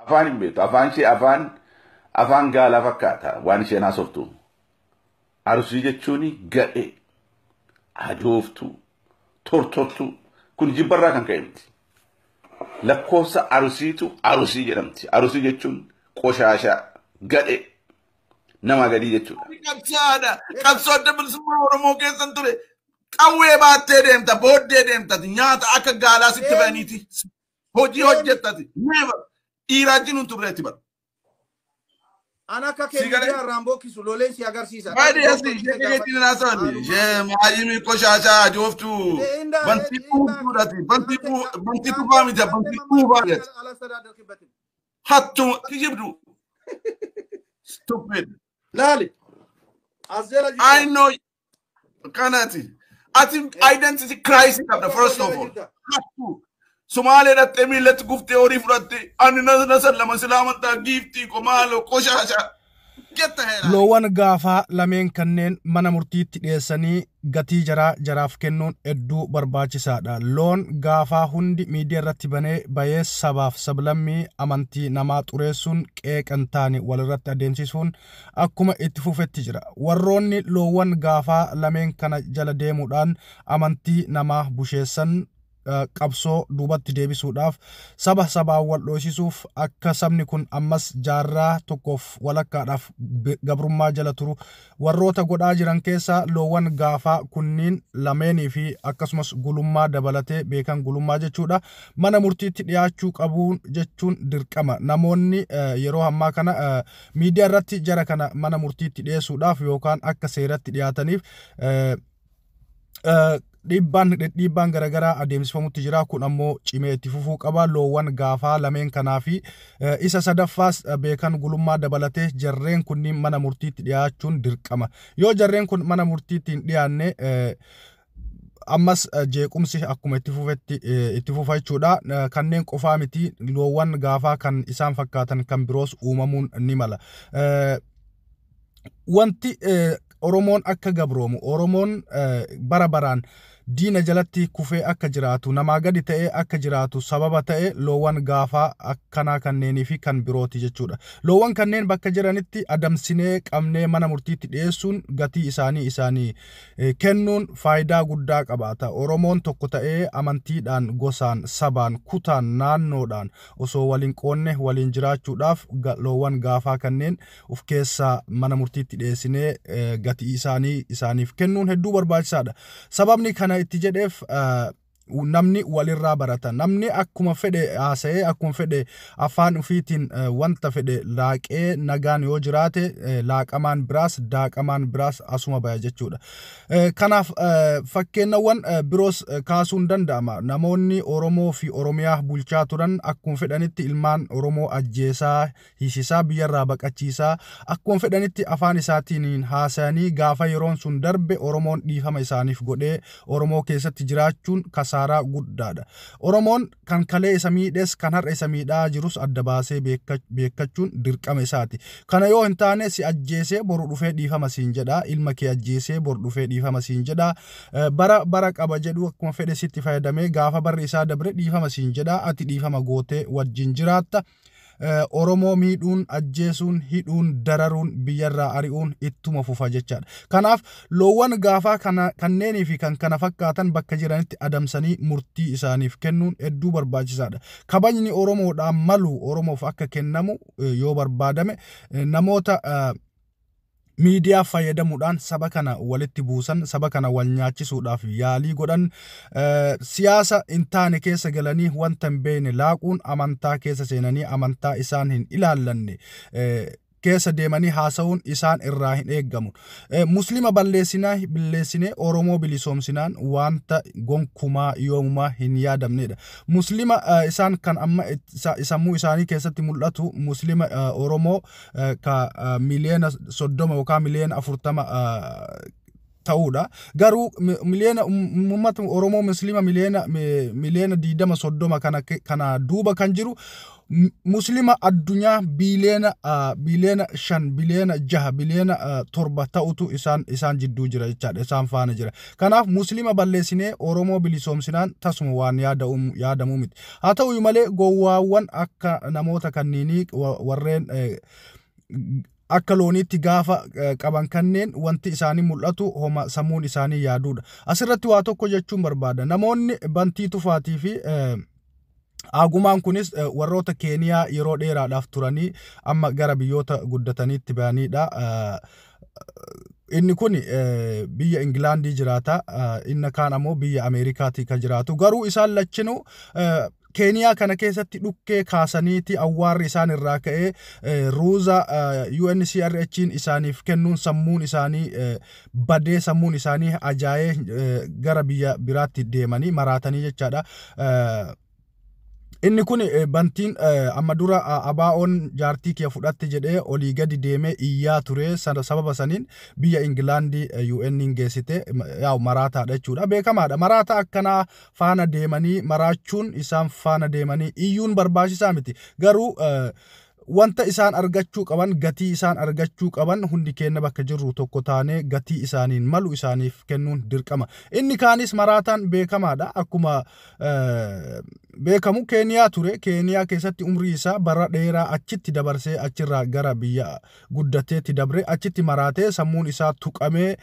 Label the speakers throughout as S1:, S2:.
S1: Afaan hin beektu. Afaan ishee afaan gaalaa fakkaata waan isheen haasoftu. Arsii jechuun gadhee, ajooftuu, tortortuu kun jibbarraa kan ka'e miti. Lakkoofsa arsiitu arsii jedhamti. Arsii jechuun qoshaashaa, gadhee, nama gadii jechuudha.
S2: Qabsaadha. Qabsoodda bilisummaa Oromoo keessan ture. Qawwee baattee deemta, booddee deemtati. Nyaata akka gaalaa sitti ba'aniiti. Hojii hojjettati. Never. Dhiiraachi nun turreetti bara.
S3: Ana ka ke miidiyaa Raamboo kisu loleen si agarsiisa.
S2: Baay'ee asii ishee keetiin naasawani. Ishee maayimii qoshaashaa ajooftuu. Bantii buufuudhaati. Bantii buufaa miti. Bantii buufaa miti. Hattuma kijibdu. Stupid.
S3: Laali.
S2: I know. Kanati. I think identity crisis of the first of all. Hattu. Somali that Emil let gufte ori furate ani nasal lama salamata gifti komalo koshasha get the hell.
S4: Loowwan gaafaa lameen kanneen mana murtiitti dhiyeessanii gatii jaraaf kennuun hedduu barbaachisaadha. Loon gaafaa hundi miidiyaa irratti bahee sabaaf sablammii amantii namaa xureessuun qeeqan taane walirratti adeemsisuun akkuma itti fufetti jira. Warroonni loowwan gaafaa lameen kana jala deemuudhaan amantii namaa busheessan qabsoo duubatti deebisuudhaaf sabaa wal dhoosisuuf akka sabni kun ammas jaarraa tokkoof walakkaadhaaf gabrummaa jala turu warroota godhaa jiran keessa loowwan gaafaa kunniin lameenii fi akkasumas gulummaa dabalatee beekan gulummaa jechuudha. Mana murtiitti dhiyaachuu qabuun jechuun dirqama. Namoonni yeroo ammaa kana miidiyaa irratti jara kana mana murtiitti dhiyeessuudhaaf yookaan akka seeratti dhiyaataniif dhiibbaan garagaraa adeemsifamutti jira. Kun ammoo cimee itti fufuu qaba. Loowwan gaafaa lameen kanaa fi isa sadaffaas beekan gulummaa dabalatee jarreen kunniin mana murtiitti dhiyaachuun dirqama. Yoo jarreen kun mana murtiitti hin dhiyaanne ammas jeequmsi akkuma itti fufa jechuudha. Kanneen qofaa miti loowwan gaafaa kan isaan fakkaatan kan biroos uumamuun ni mala. Wanti Oromoon akka gabroomu Oromoon bara baraan diina jalatti kufee akka jiraatu namaa gadi ta'ee akka jiraatu sababa ta'e loowwan gaafaa akkanaa kanneenii fi kan birooti jechuudha. Loowwan kanneen bakka jiranitti adamsinee qabnee mana murtiitti dhiyeessuun gatii isaanii kennuun faayidaa guddaa qabaata. Oromoon tokko ta'ee amantiidhaan, gosaan, sabaan, kutaan, naannoodhaan osoo waliin qoonne waliin jiraachuudhaaf loowwan gaafaa kanneen of keessaa mana murtiitti dhiyeessinee gatii isaaniif kennuun hedduu barbaachisaadha. Sababni kana itti jedheef namni walirraa barata. Namni akkuma fedhe haasa'ee akkuma fedhe afaan ufiitiin wanta fedhe laaqee nagaan yoo jiraate laaqamaan biraas daaqamaan biraas asuma baya jechuudha. Kanaaf fakkeenyawwan biroos kaasuun danda'ama. Namoonni Oromoo fi Oromiyaa bulchaa turan akkuma fedhanitti ilmaan Oromoo ajjeesaa, hisisaa, biyyarraa baqachiisaa akkuma fedhanitti afaan isaatiin haasa'anii gaafa yeroon sun darbe Oromoon dhiifama isaaniif godhee Oromoo keessatti jiraachuun kasaa guddaadha. Oromoon kan kalee isa miidhes kan har'a isa miidhaa jirus adda baasee beekachuun dirqama isaati. Kana yoo hin taane si ajjeesee boru dhufee dhiifama siin jedha. Ilma kee ajjeesee boru dhufee dhiifama siin jedha. Bara qaba jedhu akkuma fedhe sitti fayyadamee gaafa barri isaa dabre dhiifama siin jedha. Ati dhiifama gootee wajjin jiraatta. Oromoo miidhuun, ajjeesuun, hidhuun, dararuun, biyyarraa ari'uun ittuma fufa jechaadha. Kanaaf loowwan gaafaa kanneenii fi kan kana fakkaatan bakka jiranitti adamsanii murtii isaaniif kennuun hedduu barbaachisaadha. Kabajni Oromoodhaan malu Oromoof akka kennamu yoo barbaadame namoota miidiyaa fayyadamuudhaan saba kana walitti buusan, saba kana wal nyaachisuudhaaf yaalii godhan, siyaasa hin taane keessa galanii wanta hin beekne laaquun, amantaa keessa seenanii amantaa isaan hin ilaallanne keessa deemanii haasa'uun isaan irraa hin eeggamu. Muslima balleessinee Oromoo bilisoomsinaan wanta gonkumaa yoomumaa hin yaadamnedha. Muslima isaan kan amma sammuu isaanii keessatti mul'atu muslima Oromoo ka miliyoona 30 yookaan miliyoona 40 ta'uudha. Garuu miliyoona uummata Oromoo Musliima miliyoona 20-30 kana duuba kan jiru Muslima addunyaa biliyoona 5 biliyoona 6 biliyoona 7 ta'utu isaan jidduu jira jechaadha. Isaan faana jira. Kanaaf Muslima balleessinee Oromoo bilisoomsinaan tasuma waan yaadamu miti. Haa ta'u malee gowwaawwan akka namoota kanniinii warreen akka looniitti gaafa qaban kanneen wanti isaanii mul'atu homa sammuun isaanii yaaduudha. Asirratti waa tokko jechuun barbaada. Namoonni Bantii Tufaatii fi Agumaan kunis warroota Keeniyaa yeroo dheeraadhaaf turanii amma gara biyyoota guddataniitti baanidha. Inni kun biyya Ingilaandii jiraata. Inni kaan ammoo biyya Ameerikaatii kan jiraatu. Garuu isaan lachinuu Keeniyaa kana keessatti dhukkee kaasaniiti awwaarri isaan irraa ka'ee ruuza UNCRH'n isaaniif kennuun sammuun isaanii badee sammuun isaanii ajaa'ee gara biyya biraatti deemanii maraatanii jechaadha. Inni kun bantiin amma dura abaa'oon jaartii kee fudhatte jedhee olii gadi deemee iyyaa ture sababa saniin biyya Ingilaandii UN'n geessite maraataadha jechuudha. Beekamaadha. Maraata akkanaa faana deemanii maraachuun isaan faana deemanii iyyuun barbaachisaa miti. Garuu wanta isaan argachuu qaban gatii isaan argachuu qaban hundi keenya bakka jirru tokko taane gatii isaaniin malu isaaniif kennuun dirqama. Inni kaanis maraataan beekamaadha. Akkuma beekamu Keeniyaa ture. Keeniyaa keessatti umrii isaa bara dheeraa achitti dabarsee achirraa gara biyya guddateetti dabre achitti maraatee sammuun isaa tuqamee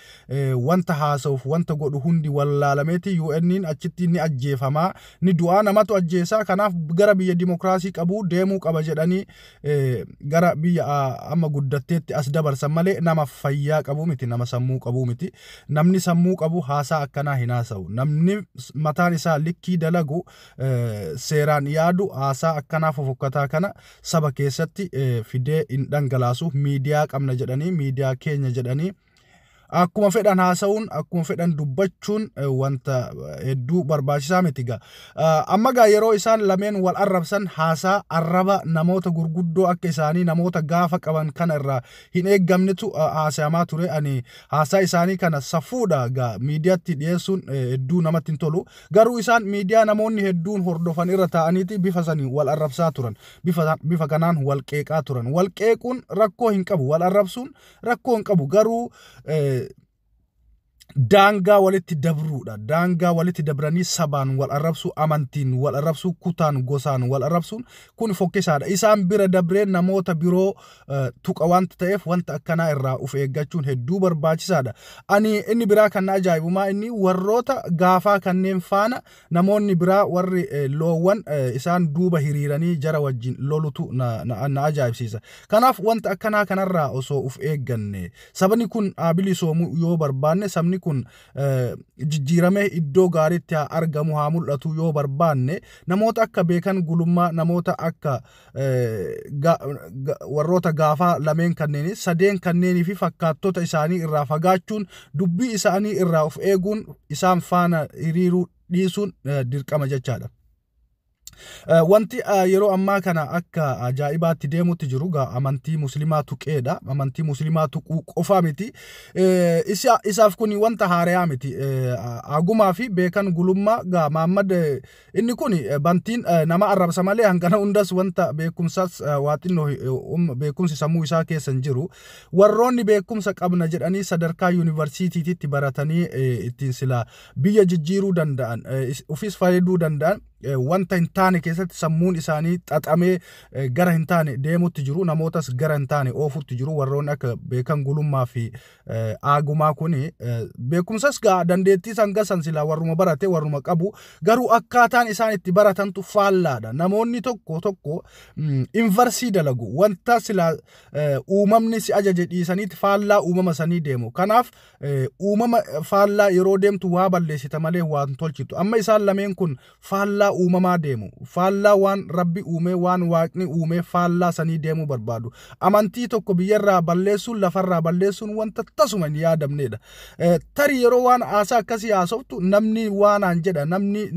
S4: wanta haasa'uuf wanta godhu hundi wallaalameeti UN'n achitti ni ajjeefamaa ni du'aa namatu ajjeesaa. Kanaaf gara biyya dimokiraasii qabu deemuu qaba jedhanii gara biyya amma guddateetti as dabarsan malee nama fayyaa qabu miti, nama sammuu qabu miti. Namni sammuu qabu haasaa akkanaa hin haasa'u. Namni mataan isaa likkii dalagu seeraan yaadu haasaa akkanaa fofokkataa kana saba keessatti fidee hin dhangalaasu. Miidiyaa qabna jedhanii miidiyaa keenya jedhanii akkuma fedhan haasa'uun akkuma fedhan dubbachuun wanta hedduu barbaachisaa miti gaa. Amma gaa yeroo isaan lameen wal arrabsan haasaa arraba namoota gurguddoo akka isaanii namoota gaafa qaban kana irraa hin eeggamnetu haasayamaa ture. Ani haasaa isaanii kana safuudha gaa miidiyaatti dhiyeessuun hedduu namatti hin tolu. Garuu isaan miidiyaa namoonni hedduun hordofan irra taa'aniiti bifa sanii wal arrabsaa turan. Bifa kanaan wal qeeqaa turan. Wal qeequun rakkoo hin qabu. Wal arrabsuun rakkoo hin qabu. Garuu daangaa walitti dabruudha. Daangaa walitti dabranii sabaan wal arrabsuu, amantiin wal arrabsuu, kutaan gosaan wal arrabsuun kun fokkisaadha. Isaan bira dabree namoota biroo tuqa wanta ta'eef wanta akkanaa irraa uf eeggachuun hedduu barbaachisaadha. Ani inni biraa kan ajaa'ibumaa inni warroota gaafaa kanneen faana namoonni biraa warri loowwan isaan duuba hiriiranii jara wajjin lolutu na ajaa'ibsiisa. Kanaaf wanta akkanaa kanarraa osoo uf eegganne sabni kun bilisoomuu yoo barbaanne sabni kun jijjiiramee iddoo gaariitti argamu haa mul'atu yoo barbaanne namoota akka beekan gulummaa namoota akka warroota gaafaa lameen kanneen sadeen kanneenii fi fakkaattota isaanii irraa fagaachuun dubbii isaanii irraa of eeguun isaan faana hiriiruu dhiisuun dirqama jechaadha. Wanti yeroo ammaa kana akka ajaa'ibaatti deemutti jiru gaa amantii muslimaa tuqeedha. Amantii muslimaa tuquu qofa miti. Isaaf kun wanta haarayaa miti. Agumaa fi beekan gulummaa gaa Maammad inni kun bantiin nama arrabsa malee hangana hundas wanta beekumsas waaxinnoo beekumsi sammuu isaa keessa hin jiru. Warroonni beekumsa qabna jedhanii sadarkaa yuunivarsiitiitti baratanii ittiin silaa biyya jijjiiruu danda'an ofis fayyaduu danda'an wanta hin taane keessatti sammuun isaanii xaxamee gara hin taane deemutti jiru. Namootas gara hin taane oofutti jiru. Warroonni akka beekan gulummaa fi Agumaa kun beekumsas gaa dandeettii sangasan silaa warruma barate warruma qabu. Garuu akkaataan isaan itti baratantu faallaadha. Namoonni tokko invarsii dalagu. Wanta silaa uumamni si ajaje dhiisaniitti faallaa uumama sanii deemu. Kanaaf uumama faallaa yeroo deemtu waa balleessita malee waan tolchitu. Amma isaan lameen kun faallaa faallaa uumamaa deemu faallaa waan rabbi uume waan waaqni uume faallaa sanii deemu barbaadu amantii tokko biyyarraa balleessuun lafarraa balleessuun wanta tasuma hin yaadamnedha tarii yeroo waan aasaa akkasii haasoftu namni waanaan jedha namni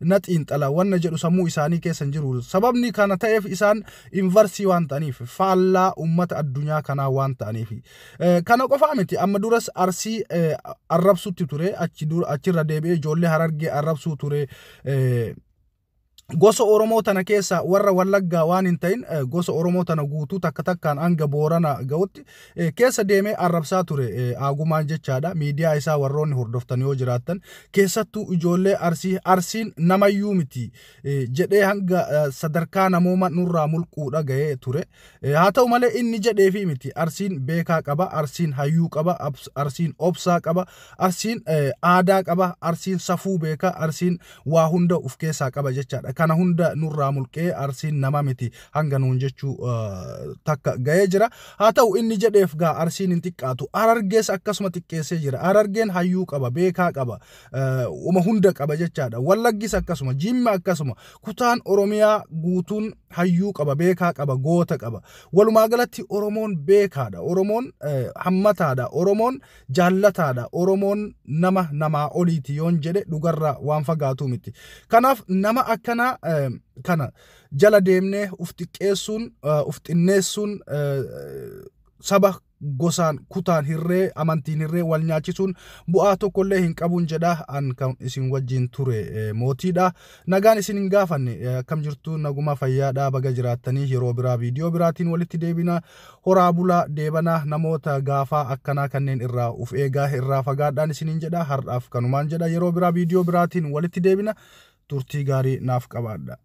S4: na xiinxala wanna jedhu sammuu isaanii keessa jiru sababni kana ta'eef isaan invarsii waan ta'aniif faallaa ummata addunyaa kanaa waan ta'aniif kana qofaa miti amma duras arsii arrabsutti ture achirra deebi'ee ijoollee harargee arrabsuu ture gosa Oromoo tana keessa warra Wallaggaa waan hin ta'in gosa Oromoo tana guutuu takka takkaan hanga Boorana ga'utti keessa deemee arrabsaa ture Aagumaan jechaadha miidiyaa isaa warroonni hordoftan yoo jiraattan keessattuu ijoollee arsiin namayyuu miti jedhee hanga sadarkaa namooma nurraa mulquudha ga'ee ture haa ta'u malee inni jedheefi miti arsiin beekaa qaba arsiin hayyuu qaba arsiin obsaa qaba arsiin aadaa qaba arsiin safuu beeka arsiin waa hunda of keessaa qaba jechaadha kana hunda nurraa mulqee arsiin nama miti hanga nuun jechuu takka ga'ee jira haa ta'u inni jedheef gaa arsiin hin xiqqaatu Harargees akkasuma xiqqeessee jira Harargeen hayyuu qaba beekaa qaba uma hunda qaba jechaadha Wallaggis akkasuma Jimma akkasuma kutaan Oromiyaa guutuun hayyuu qaba beekaa qaba goota qaba walumaa galatti Oromoon beekaadha Oromoon hammataadha Oromoon jaallataadha Oromoon namaa oliiti yoon jedhe dhugarraa waan fagaatu miti kanaaf nama akkana kana jala deemnee uf xiqqeessuun uf xinneessuun saba gosaan kutaan hirree amantiin hirree wal nyaachisuun bu'aa tokkollee hin qabuun jedha an kan isin wajjin ture mootiidha nagaan isin hin gaafanne akkam jirtu naguma fayyaadha baga jiraattanii yeroo biraa viidiyoo biraatiin walitti deebina horaa bulaa deebana namoota gaafaa akkanaa kanneen irraa uf eegaa irraa fagaadhaan isinin jedha har'aaf kanumaan jedha yeroo biraa viidiyoo biraatiin walitti deebina turtii gaarii naaf qabaadha